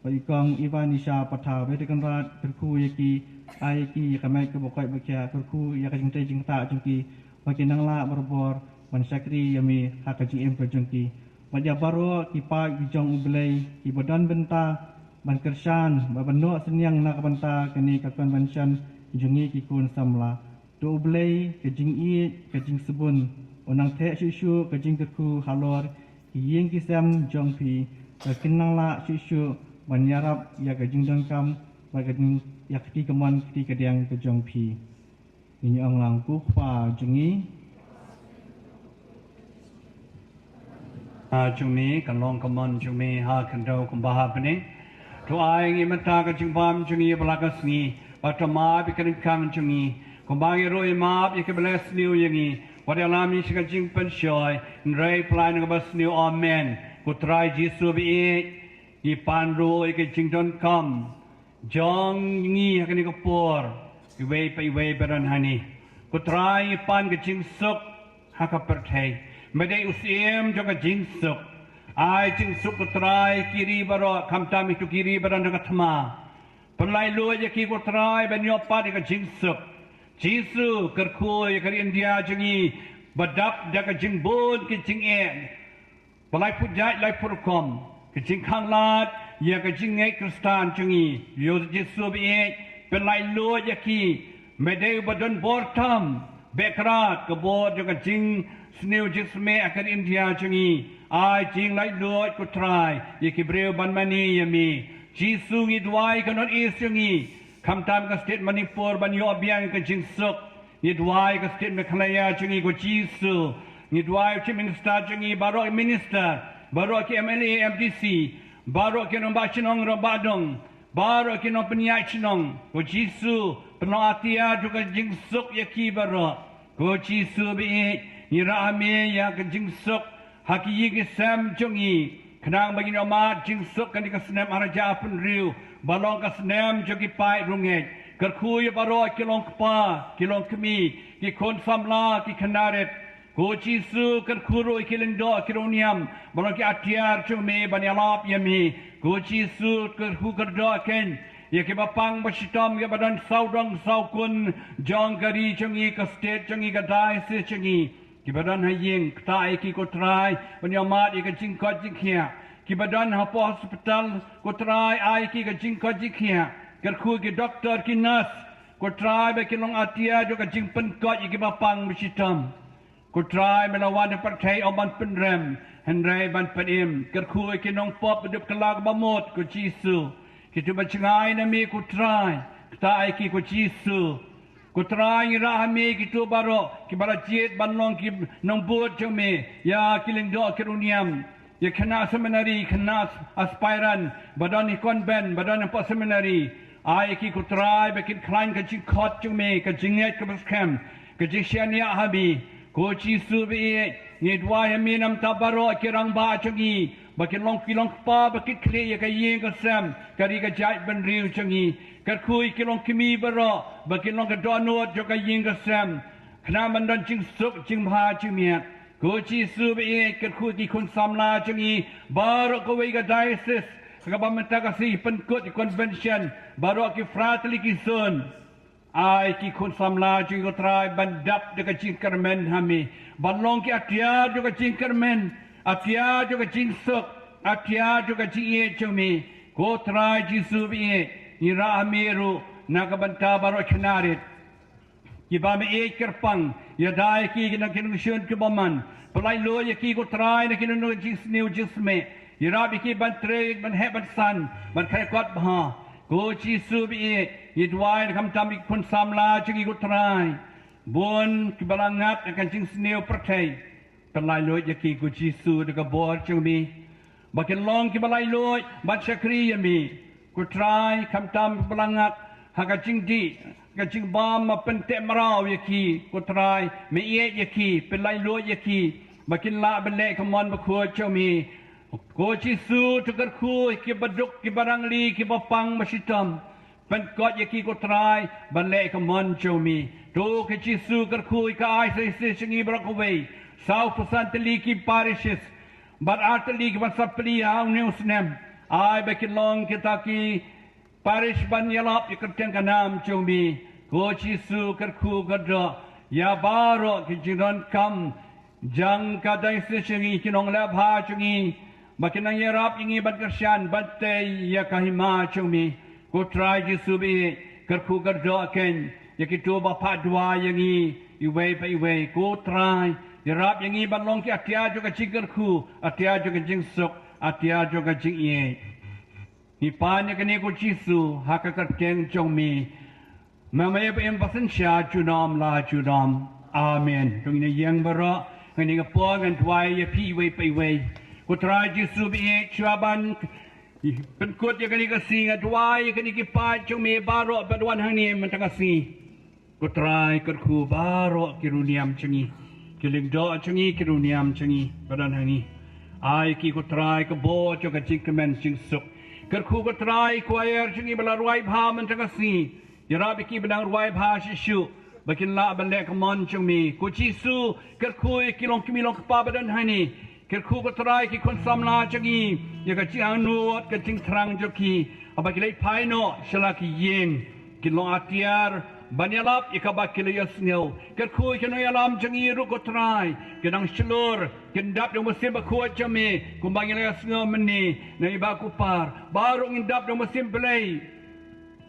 Ikong Ivanisha Patha, Betikan Rat, Kerku Yaki, Ayaki Yakamai Kebukai Bakia, Kerku Yakajing Tajing Tak Jungki, Bakinang La Berbor, Mansakri Yami, Hakajing Kajungki. Wajah baru kipa gijong ublay ibadan benta ban kersan babanok senyang nak benta kini ka convention jungi kikun samla do ublay kejing i kejing sebun onang the shishu kejing keku halor ying kisam jongpi kinang la shishu ban yarap ya kejing dongkam ba kejing yakti keman kti kedang kejongpi ini anglang ku pa jungi chung ni kan long kamon chung ni ha kan do kum ba happening to ai ngi mata ka chung bam chung ni balakas ni patama bi kan kam chung ni kum ba ngi roi ma bi ke bless new yangi wadala mi shi ka jing pen shoy rei plan ka bas new amen ku try jisu bi i pan ro i ke jing don kam jong ngi ka ni ko por i wei beran hani ku try pan ka jing sok ha ka perthaiไม่ได้อุเสียมจงกจิงสุกไอจิงสุกตรายกิริบารอคำตามิตุกิริบารันกธรรมาปลายลัวยกิกตรายเป็นยอปาดิกจิงสุกจีสุกระคุยกระอินเดียจงีบัดดับดักจิงบุญกิจิงเอ็นปลายพุทธะลายพุทธคมกิจิงข้างลาดยากจิงเอกคริสตานจงีโยจิสุบเอกเป็นลายลัวยกิไม่ได้บัดนบอร์ทัมเบกราดกบอดจงกจิงสเนวจิสเมอกันอินเดียจงี ai jing lai luoi ko trai ye ki breu ban mani yami jisu ngi dwai ka not is yangi kam tam ka state manipur ban yo biang ka jing suk ngi dwai ka state mekhaya changi ko jisu ngi dwai chi minister changi baro minister baro ki MLA MDC baro ki nomba chinong robadong baro ki no penya chinong ko jisu penatia juga jing suk ye ki baro ko jisu bi ni rame ya ka jing suk haki ke sam chungi khnang bagi nama jing suk kan ka snam araja pun riu balong ka snam jogi pai runget kerkhu ye baro kilong kpa kilong kemi ki kon samla ki khanaret ko jisu kerkhu ro ki Lyngdoh ki roniam balong ki atiar chume banyalap yami ko jisu kerkhu kerdo ken ye ke bapang basitom ke badan saudong saukun jong gari chungi ka state chungi ka dai se chungi ki badan hayeng ktai ki ko trai banyamat ki jing ko jing khia ki badan ha hospital ko trai ai ki jing ko jing khia ker khu ki doctor ki nurse ko trai be ki long atia jo ka jing pen ko ki bapang bisitam ko trai melawan par thai oban pen rem han rai ban padim ker khu ki nong pop dup kalag bamot ko jisu ki tu bachangai na mi ko trai ktai ki ko jisu ko trai rahmi ki tu baro ki barajit banlong ki nong buat chome ya ki Lyngdoh ki runiam ya khana seminary khana aspirant badan convent badan apa seminary ai ki ko trai be ki klein ka chi khot chome ka jinget ka baskham ka jishania habi ko chi su be ni dwa ya mi nam tabaro ki rang ba changi bakin long kilong pa bakit kle ya ka yin ka sam kari ka jai ban riu changi kar khui kilong kimi baro bakin long ka donot jo ka yin ka sam khna man don ching suk ching bha ching miat ko chi su be kar khui ki khun samla changi baro ko wei ka diocese ka ba menta ka si pen kut convention baro ki frateli ki son ai ki khun samla ching ko trai ban dap de ka ching karmen hami ban long ki atia jo ka ching karmen atia juga jing suk atia juga jing ye chumi ko trai jisu bi ni ra meru nakabanta baro khnarit ki ba me e kerpang ya dai ki na kin shun ki baman pelai lo ya ki ko trai na kin no jis new jisme ya ra bi ki ban tre ban he ban san ban khai kwat ba ko jisu bi ni dwai kam tam ik pun samla chi ko trai bon ki balangat akan jing sneu perthai pelai loy yaki ku jisu de ka bor chumi bakin long ki balai loy bat sakri yami ku trai kam tam belangat haka jingdi ka jing bam ma pente marau yaki ku trai me ye yaki pelai loy yaki bakin la bele kamon ba khu chumi ku jisu tu kar khu ki baduk ki barang li ki bapang masitam pen kot yaki ku trai bele kamon chumi tu ke jisu kar khu ka ai se singi brakawei South Santali ki parishes, but Artali ki Vasapli how news nem. I bekin long kitaki parish banyalap yukateng kanam chumi. Kochi su kerku gadra ya baro ki jiran kam jang kadai seshengi kinong labha chungi. Bakinang yarap ingi bat kersyan batte ya kahima chumi. Ko try jisu bi kerku gadra ken yakitu bapa dua yangi iwe pa iwe ko try. Yarap yang iban long ki atia juga jingker ku, atia juga jing suk, atia juga jing ye. Ipanya kini ku jisu haka kerkeng jong mi. Mamaya pa empasen sya junam la junam. Amen. Tung ini yang bara, ini ngapo ngan tuai ya pi wei pai wei. Ku try jisu bi ye chuaban penkut ya kini kasi ngatwai ya kini kipat jong mi baro badwan hang ni mentangasi. Ku try kerku baro kiruniam cengi. Ki Lyngdoh changi ki runiam changi badan hangi ai ki ko trai ko bo cho ka JINGMANE jing suk ker khu ko trai choir changi bala ruai bha man ta si yara bi ki badang ruai bha shishu bakin la ban le ka mon chumi ko chi su ker khu ki long ki mi long pa badan hani ker khu ko trai ki kon samla changi ya ka chi anu ka jing thrang jo ki abaki le phai no shala ki yeng ki long atiar Banyalap ikabak kilayas niyo. Kerkui kino yalam jangi ruko try. Kinang shilur. Kindap ng musim bakuat jami. Kumbang ilayas niyo mani. Na iba kupar. Barong indap ng musim belay.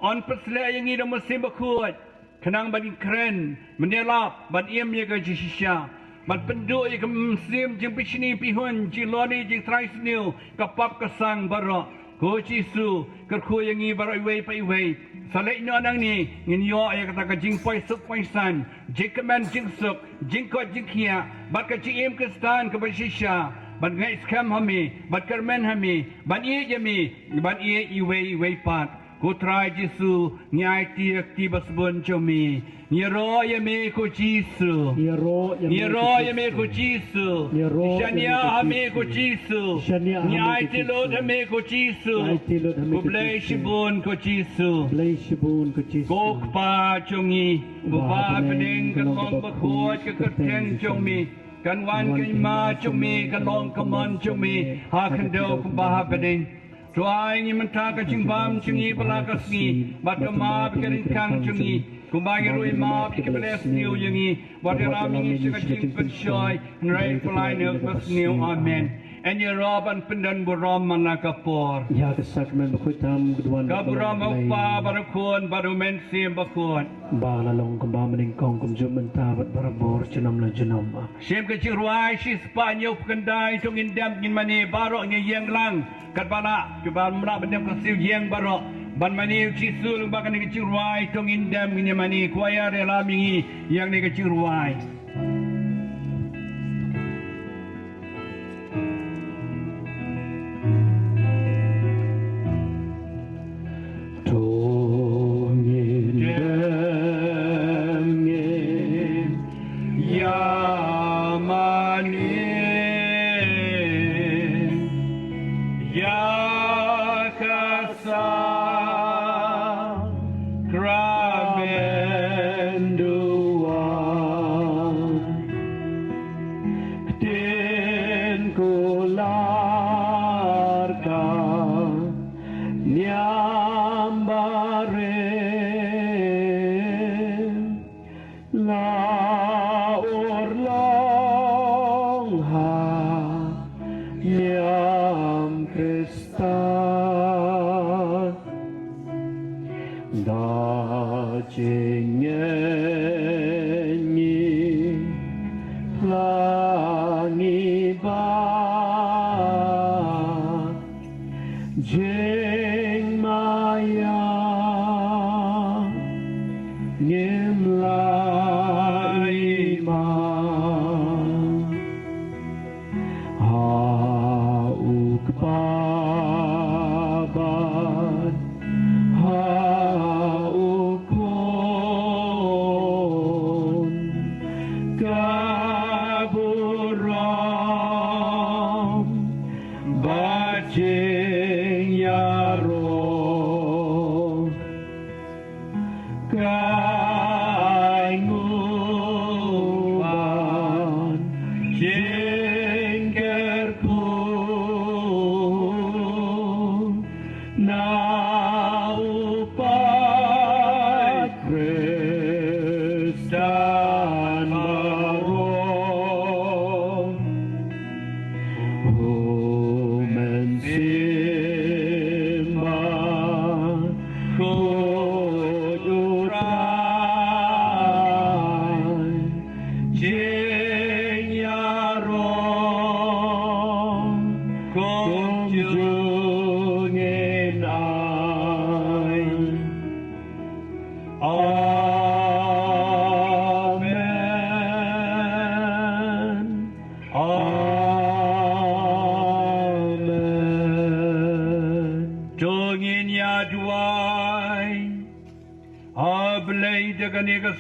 On perslay yang ng musim bakuat. Kanang baging kren. Manilap. Ban iem yaga jisisya. บัดเป็นด้วยกำเสียมจึงพิชนีพิหุนจึงล้อนี้จึงไตรสนิวกับปับกระสังบาระโคจิสูกระคุยอย่างงี้บาระเวไปเวสเลนอนังนี้เงินย่อไอ้กระตากจึงไปสุกไปสันจึงกำมันจึงสุกจึงกอดจึงเขียบัดกระจิเอ็มกระสตานกับบัชิชาบัดไงสแคมฮามีบัดกระเมนฮามีบัดเอยมีบัดเอยอีเวปัดกูทรายจิสูง่ายเตียกที่บัสบนจมีเนรอยเมคุจิสูเนรอยเมคุจิสูชันยาฮามีคุจิสูง่ายติลุดฮามีคุจิสูกูเบลชิบุนคุจิสูกูกปาจงีกูปาเป็นเองกันลองประกวดกันเทงจงมีกันวันกันมาจงมีกันลองกันมันจงมีหาคันเดียวกันบาเป็นเองตัวไอ้นี่มันทากระชิงบามจงนี้ปลากระสีบัดกมาไปกันคังจงนี้กูบางรุ่ยมาไปกันเลสนิวอย่างนี้วัดเรามีสิ่งกระชิงเป็นชอยไรฟลายเนื้อบัสนิวอาเมนอันนี้รอบันเป็นดันบุรอมมันนักปอร์ยากสักมันบุคคลกวนกับบุรอมฟ้าบารุคนบารุเมนเสียมบักคนบาลลงกับบามันเองกองกุมจุมันตาบัดบาร์บอร์จนำละจนำเสียมกระชิรวายชิสปานยกกันได้จงอินเดมยินมันนี่บารุเงียงลังกัดบาละจุบานมราบันเดมกระสิวเยียงบารุบันมันนี่ชิสูลบักันกระชิรวายจงอินเดมยินมันนี่ควายเรลามิงียังนี่กระชิรวาย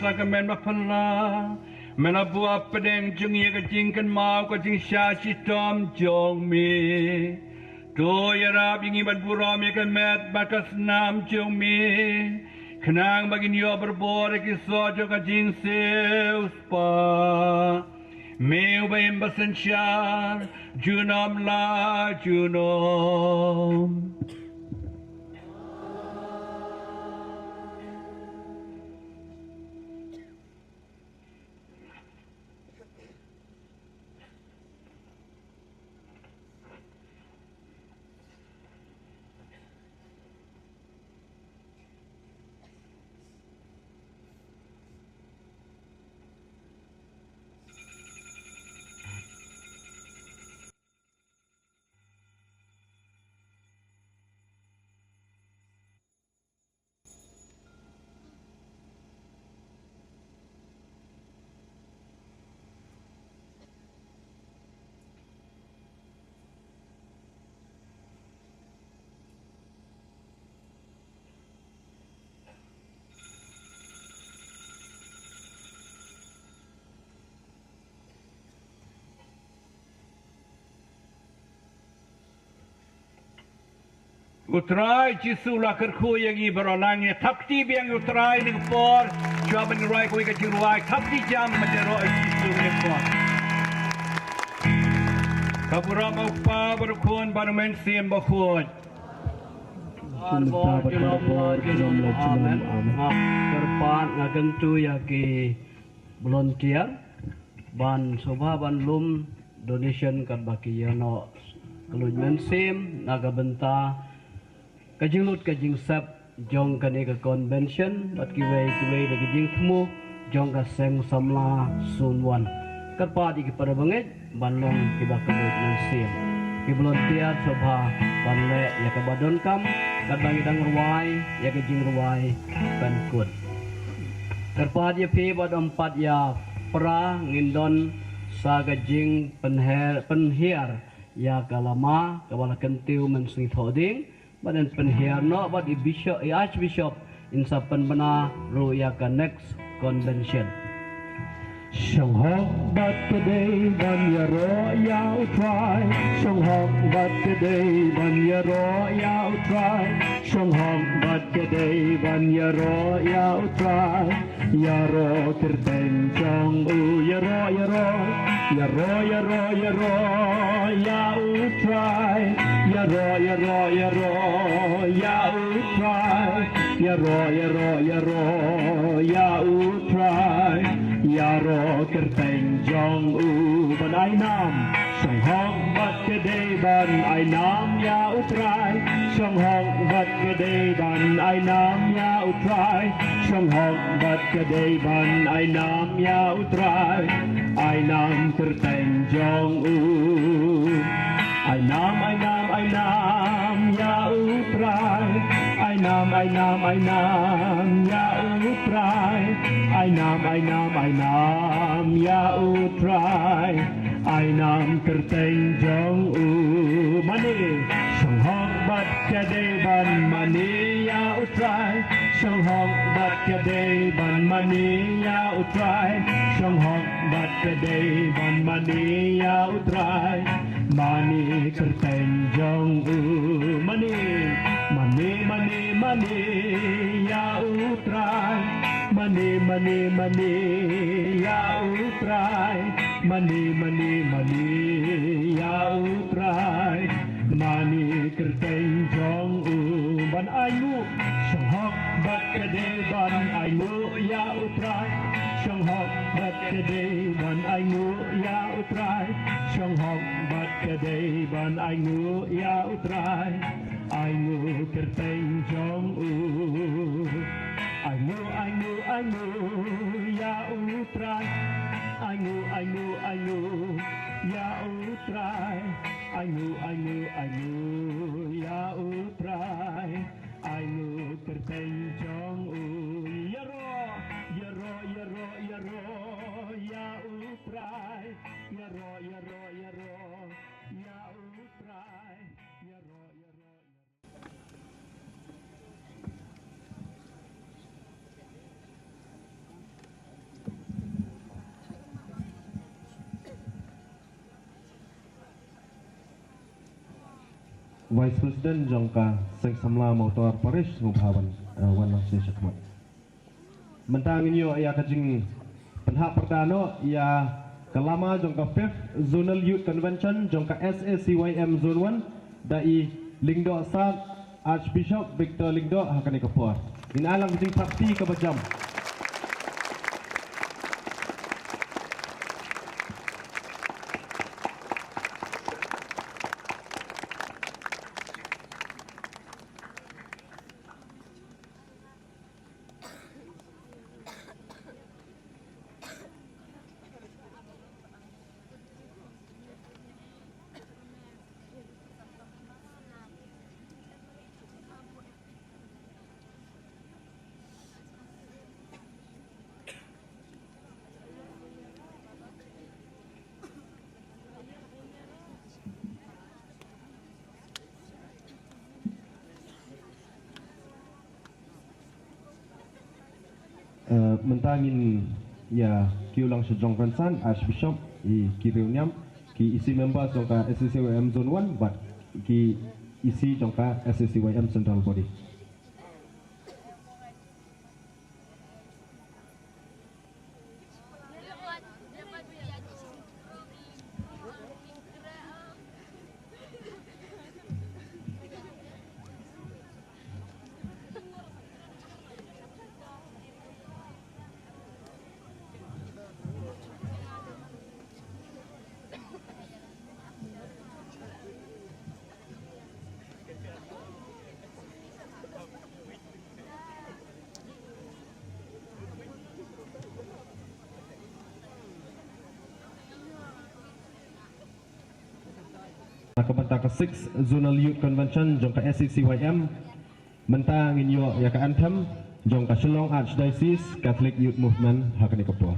Sakramen Mawkhar Menabua pedeng jengi kejingkan mau kejing syasi tom jong mi To yarab ingi bad buram yakan met bakas nam jong mi Kenang bagin yo berbore kisah jo kejing seus pa Meu baim basen syar junom la junom Utrai Jisu la kerku yang i beronanya takti biang utrai ni por cua benerai kau ikat jiruai takti jam menero Jisu ni por. Kapura Mawpa berkuan barumen sim berkuan. Sementara berdoa Amen. Terpat ngagentu yaki volunteer ban soba ban lum donation kat baki yano kelumen sim naga benta kajing lut kajing sap jong kane ke convention bat kiwei de kajing temu jong ka seng samla sunwan kerpa di kepada bangit ban long kiba kelumen sim ki volunteer soba ban le ya ke badon kam kat bangi dang ruai ya kajing ruai ban kut kerpa dia pi bad empat ya pra ngindon sa kajing penhiar ya kalama kabala kentiu mensing thoding badan penhiar no bad bishop archbishop in sapan bana ru ya ka next convention Shanghok but today ban yaro ya utrai Shanghok but today ban yaro ya utrai Shanghok but today ban yaro ya utrai Yaro kerten jong u yaro ya utrai Yaro ya utrai Yaro ya utrai Yaro kerteng jong u ban ai nam Song hong bat kedai ban ai nam ya utrai Song hong bat kedai ban ai nam ya utrai Song hong bat kedai ban ai nam ya utrai ai nam kerteng jong u ai nam ya utrai ai nam ya utrai ai nam ya utrai ai nam kerteng jong u mani song hong bat kedai ban mani ya utrai song hong bat kedai ban mani ya utrai song hong bat kedai ban mani ya utrai mani kerteng jong u mani ya utrai mani ya utrai mani ya utrai mani kerteng jong u ban ayu song hok bat kedai ban ayu ya utrai song hok bat kedai ban ayu ya utrai song hok bat kedai ban ayu ya utrai ayu kerteng jong u ayu ya utrai ayu ya utrai ayu ya utrai ayu kerteng jong u yaro ya utrai yaro ya utrai yaro Vice President Jongka Seng Samla Mawtawar Parish Ngupawan Wan Masih Syakmat Mentang inyo ia kajing penhak perdana ia kelama Jongka 5th Zonal Youth Convention Jongka SACYM Zone 1 dai Lyngdoh Sat Archbishop Victor Lyngdoh akan dikepuar inalang kajing sakti kebajam mentangin ya kiulang sejong kansan Archbishop i kiriunyam ki isi members jongka SACYM Zone 1 but ki isi jongka SACYM Central Body. Kebentak ke-6 Zonal Youth Convention jong ke SACYM mentang inyo ya ke anthem jong ke Shillong Archdiocese Catholic Youth Movement hakani kepo.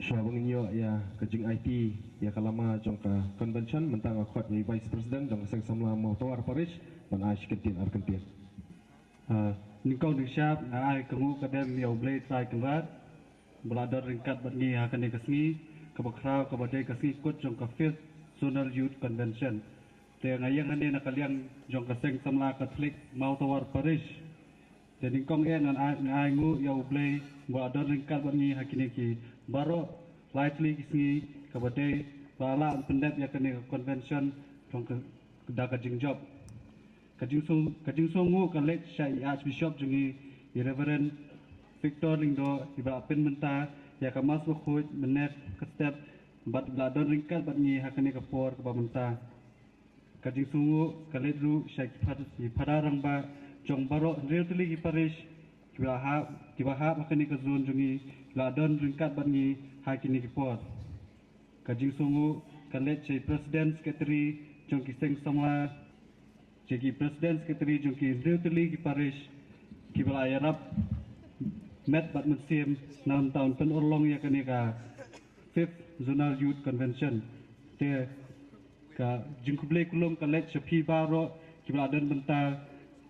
Syawang inyo ya kejing IT ya kalama jong ka convention mentang akhwat ya vice president jong sang samla Mawtawar Parish ban aish kentin arkentin. Nikau disyap ai kamu kadem ya oblay try kebat beladar ringkat bagi akan dikasmi kebakrau kebadai kasih ikut jong ka 5th Zonal Youth Convention. Te ngayang hande nakaliang jong ka sang samla Catholic Mawtawar Parish. Jadi kong en ai ngu ya oblay beladar ringkat bagi hakini ki baru likely kisni kabate bala pendet ya kene convention trong da kajing job kajing songu kalet syai Archbishop jungi Reverend Victor Lyngdoh iba pen menta ya kamas bukhoy menet kestep bat bladon ringkat bat ni hakane kapor ka menta kajing songu kalet ru syai padarang ba jong baro really parish kibaha hakane ka zone jungi ladon ringkat bani hakini kipot kajing songu kalet cai president secretary jong kiseng samla cai president secretary jong ki really ki parish ki belayarap met bat musim 6 tahun pen urlong ya kani ka 5th Zonal Youth Convention te ka jingkuble kulum kalet chapi baro ki beladon bentar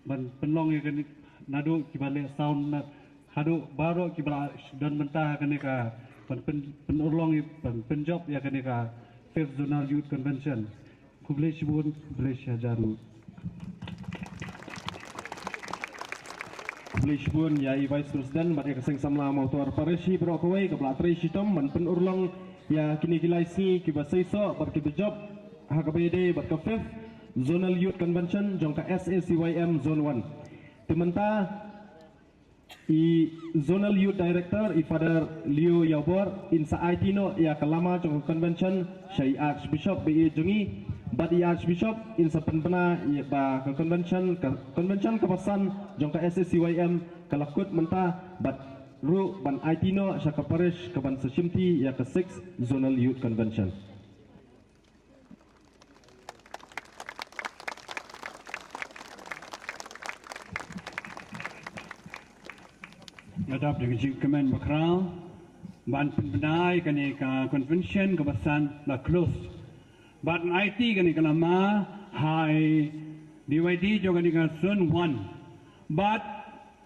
ban penlong ya kani nadu ki bale sound hadu baru kibra dan mentah kene ka penurlong penjob ya kene ka 5th Zonal Youth Convention kuble shibun kuble shajaru kuble shibun ya vice president bat ya sang samla Mawtawar Parish bro kawai ka platri shitom ban penurlong ya kini kilaisi kibasai so bat kibejob ha ka bede bat ka 5th Zonal Youth Convention jong ka SACYM Zone 1 timenta Zonal Youth Director Father Leo Yabor insa Aitino ya kalama jong convention Syai Archbishop be jungi bat Archbishop insa penpena ya ba ke convention kapasan jong ka SACYM kalakut menta bat ru ban Aitino syaka parish ke ban SACYM ya ke 6th Zonal Youth Convention. Adap dengan JINGMANE Mawkhar ban penbenai kani ka convention kebasan la close ban IT kani kalama hai DVD jo kani ka Zone 1 but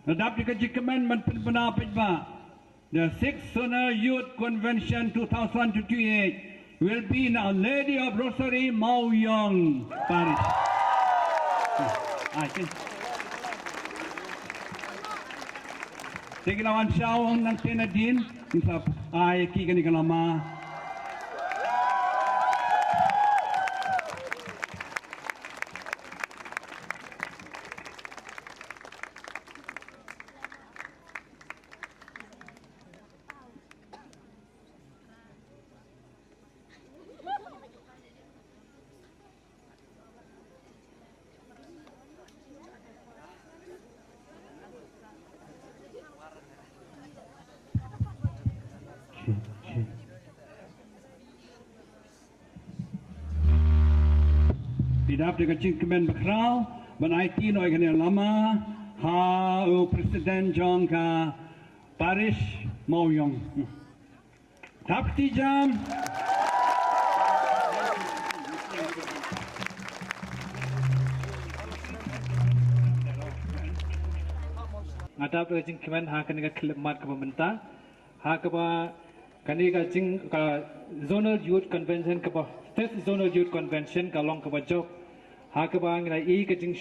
adap dengan JINGMANE ban penbenai pitba the 6th Zonal Youth Convention 2028 will be in Our Lady of Rosary Mawiong Parish. Sige naman siya ang nang tinadin sa ay kikani kalama. Tidak dengan JINGMANE Mawkhar ban IT noi kani lama ha Presiden JONG ka Parish Mawiong. Tapti jam ngadap ke JINGMANE ha kani ka khilmat ka pemerintah ha ka ba kani ka jing ka Zonal Youth Convention ka ba 5th Zonal Youth Convention ka long ka ba jok ha ka ba ngai ka jing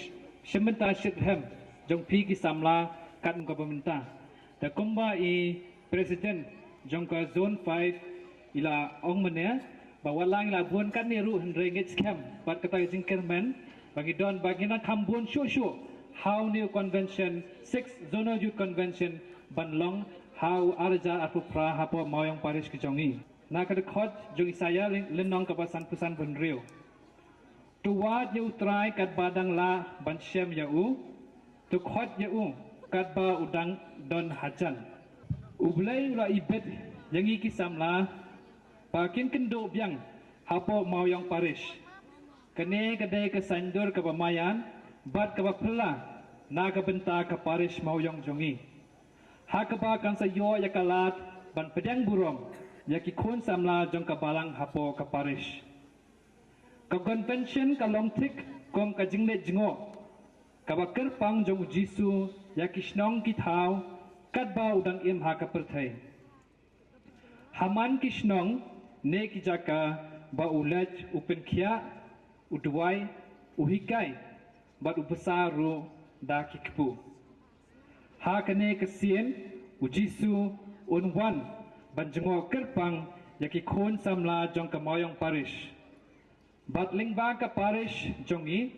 shimenta shithem jong pi ki samla kat ka pemerintah ta kumba president jong ka zone 5 ila ong mane ba walang ila buan kan ni ru ringgit scam pat kata JINGMANE bagi don bagi na kambun shu how new convention 6th Zonal Youth Convention banlong how arja apupra hapo Mawiong Parish kejongi na kada khot jong saya lenong kapasan pusan bunriu tuwad yu try kat badang la ban syem yau tu khot yau kat ba udang don hajan ublai ula ibet yangi kisamla pakin kendo biang hapo Mawiong Parish kene kadai ke sandur ke pamayan bat ke pela na ke benta ke Parish Mawiong jongi hakaba kan sayo yakalat ban pedang burom yaki kon samla jong ka balang hapo ka parish. Ka convention ka long tik kom ka jingle jingo. Ka bakar pang jong jisu yaki snong ki thau kat ba udang im ha ka perthai. Haman ki snong ne ki jaka ba ulaj upen khia udwai uhikai bat upasaru da ki kpu. Ha kane ka sien ujisu unwan banjungo kerpang yaki khon samla jong ka Mawiong parish. Bat lingba ka parish jongi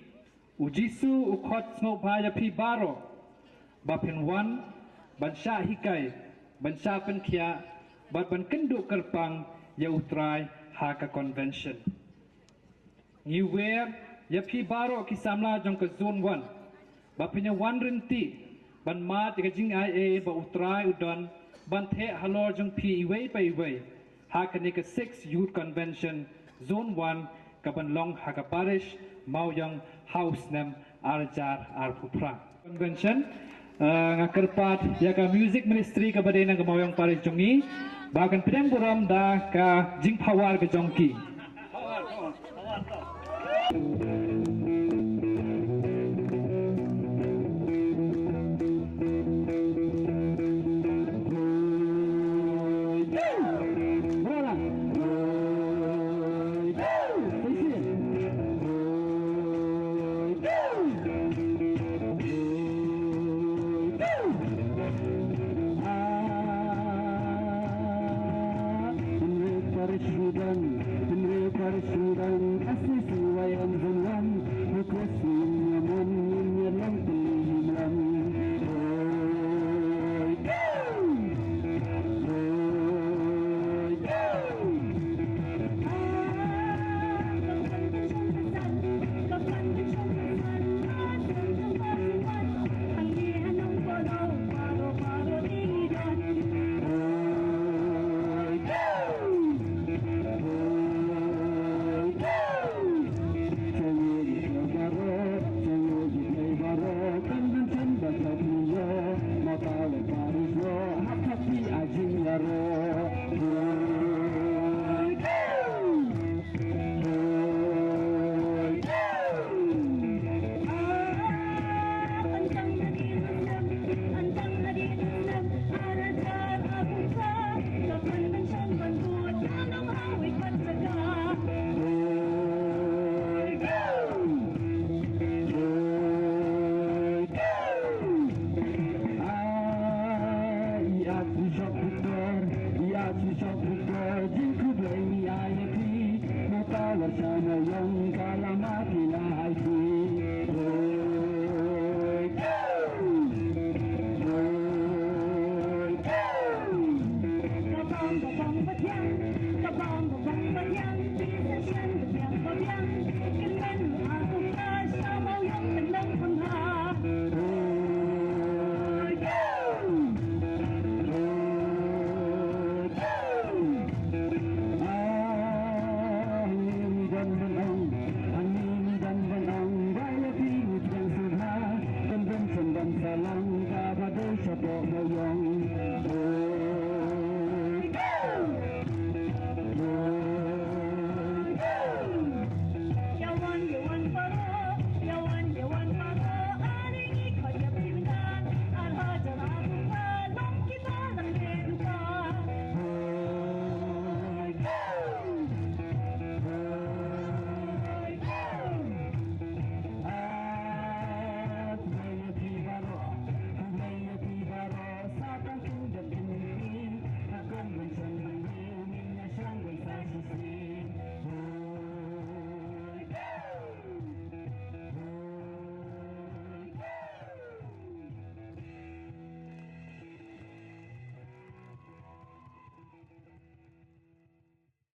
ujisu ukhot snow bhaya phi baro bapin wan bansha hikai bansha penkhia bat ban kendu kerpang ya utrai ha ka convention. New where ya phi baro ki samla jong ka zone 1 bapinya wan rinti ban ma tiga jing ia ba utrai udon ban the halor jong phi iwei pa iwei ha ka ne ka 6 youth convention zone 1 ka ban long ha ka parish Mawiong house nem arjar arpupra convention ngakerpat ya ka music ministry ka badai nang ka Mawiong parish jongi bagan pedang buram da ka jingpawar ka jongki. Mawtawar sa Mawong kalamatilan